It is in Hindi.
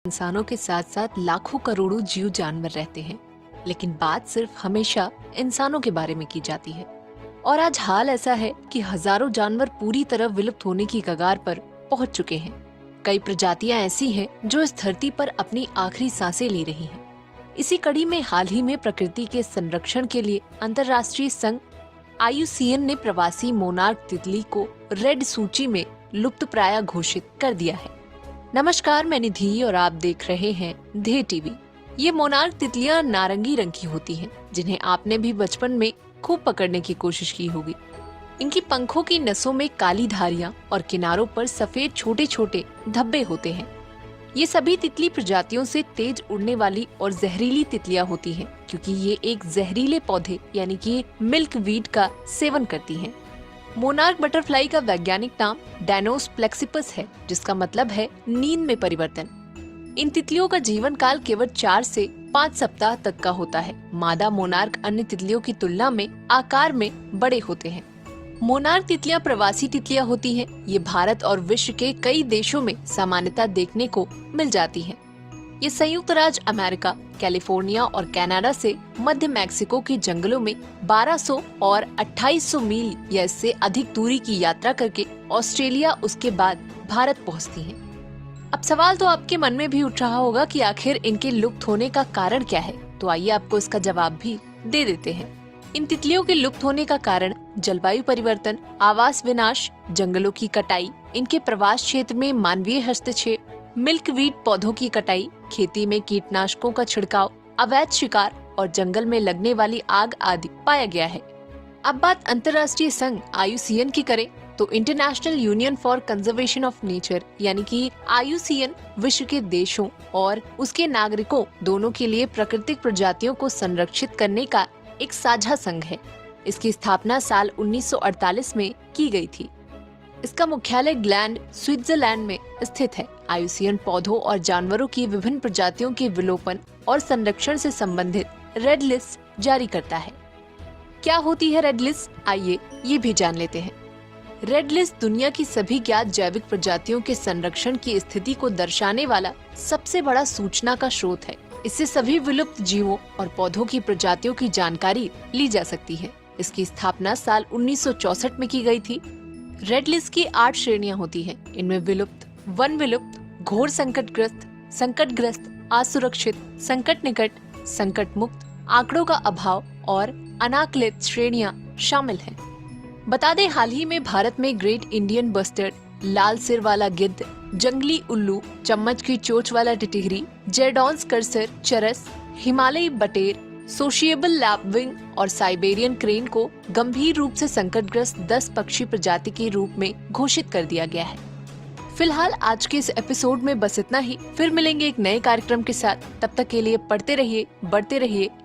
इंसानों के साथ साथ लाखों करोड़ों जीव जानवर रहते हैं, लेकिन बात सिर्फ हमेशा इंसानों के बारे में की जाती है। और आज हाल ऐसा है कि हजारों जानवर पूरी तरह विलुप्त होने की कगार पर पहुंच चुके हैं। कई प्रजातियां ऐसी हैं जो इस धरती पर अपनी आखिरी सांसें ले रही हैं। इसी कड़ी में हाल ही में प्रकृति के संरक्षण के लिए अंतर्राष्ट्रीय संघ IUCN ने प्रवासी मोनार्क तितली को रेड सूची में लुप्तप्राय घोषित कर दिया है। नमस्कार, मैं निधि और आप देख रहे हैं धे टीवी। ये मोनार्क तितलियां नारंगी रंग की होती हैं, जिन्हें आपने भी बचपन में खूब पकड़ने की कोशिश की होगी। इनकी पंखों की नसों में काली धारियां और किनारों पर सफेद छोटे छोटे धब्बे होते हैं। ये सभी तितली प्रजातियों से तेज उड़ने वाली और जहरीली तितलियां होती हैं, क्योंकि ये एक जहरीले पौधे यानी कि मिल्कवीड का सेवन करती हैं। मोनार्क बटरफ्लाई का वैज्ञानिक नाम डैनोस प्लेक्सिपस है, जिसका मतलब है नींद में परिवर्तन। इन तितलियों का जीवन काल केवल 4 से 5 सप्ताह तक का होता है। मादा मोनार्क अन्य तितलियों की तुलना में आकार में बड़े होते हैं। मोनार्क तितलियां प्रवासी तितलियां होती हैं। ये भारत और विश्व के कई देशों में सामान्यतः देखने को मिल जाती हैं। ये संयुक्त राज्य अमेरिका, कैलिफोर्निया और कनाडा से मध्य मैक्सिको के जंगलों में 1200 और 2800 मील या इससे अधिक दूरी की यात्रा करके ऑस्ट्रेलिया, उसके बाद भारत पहुंचती हैं। अब सवाल तो आपके मन में भी उठ रहा होगा कि आखिर इनके लुप्त होने का कारण क्या है, तो आइए आपको इसका जवाब भी दे देते हैं। इन तितलियों के लुप्त होने का कारण जलवायु परिवर्तन, आवास विनाश, जंगलों की कटाई, इनके प्रवास क्षेत्र में मानवीय हस्तक्षेप, मिल्कवीड पौधों की कटाई, खेती में कीटनाशकों का छिड़काव, अवैध शिकार और जंगल में लगने वाली आग आदि पाया गया है। अब बात अंतर्राष्ट्रीय संघ IUCN की करें तो international union for conservation of nature यानी कि IUCN विश्व के देशों और उसके नागरिकों दोनों के लिए प्राकृतिक प्रजातियों को संरक्षित करने का एक साझा संघ है। इसकी स्थापना साल 1948 में की गई थी। इसका मुख्यालय ग्लैंड, स्विट्जरलैंड में स्थित है। IUCN पौधों और जानवरों की विभिन्न प्रजातियों के विलोपन और संरक्षण से संबंधित रेड लिस्ट जारी करता है। क्या होती है रेड लिस्ट, आइए ये भी जान लेते हैं। रेड लिस्ट दुनिया की सभी ज्ञात जैविक प्रजातियों के संरक्षण की स्थिति को दर्शाने वाला सबसे बड़ा सूचना का स्रोत है। इससे सभी विलुप्त जीवों और पौधों की प्रजातियों की जानकारी ली जा सकती है। इसकी स्थापना साल 1964 में की गई थी। रेड लिस्ट की 8 श्रेणियां होती हैं। इनमें विलुप्त, वन विलुप्त, घोर संकटग्रस्त, संकटग्रस्त, असुरक्षित, संकट निकट, संकट मुक्त, आंकड़ों का अभाव और अनाकलित श्रेणियां शामिल हैं। बता दें, हाल ही में भारत में ग्रेट इंडियन बस्टर्ड, लाल सिर वाला गिद्ध, जंगली उल्लू, चम्मच की चोंच वाला टिटहरी, जेरडॉन्स कर्सर, चरस, हिमालयी बटेर, सोशिएबल लैपविंग और साइबेरियन क्रेन को गंभीर रूप से संकटग्रस्त 10 पक्षी प्रजाति के रूप में घोषित कर दिया गया है। फिलहाल आज के इस एपिसोड में बस इतना ही। फिर मिलेंगे एक नए कार्यक्रम के साथ। तब तक के लिए पढ़ते रहिए, बढ़ते रहिए,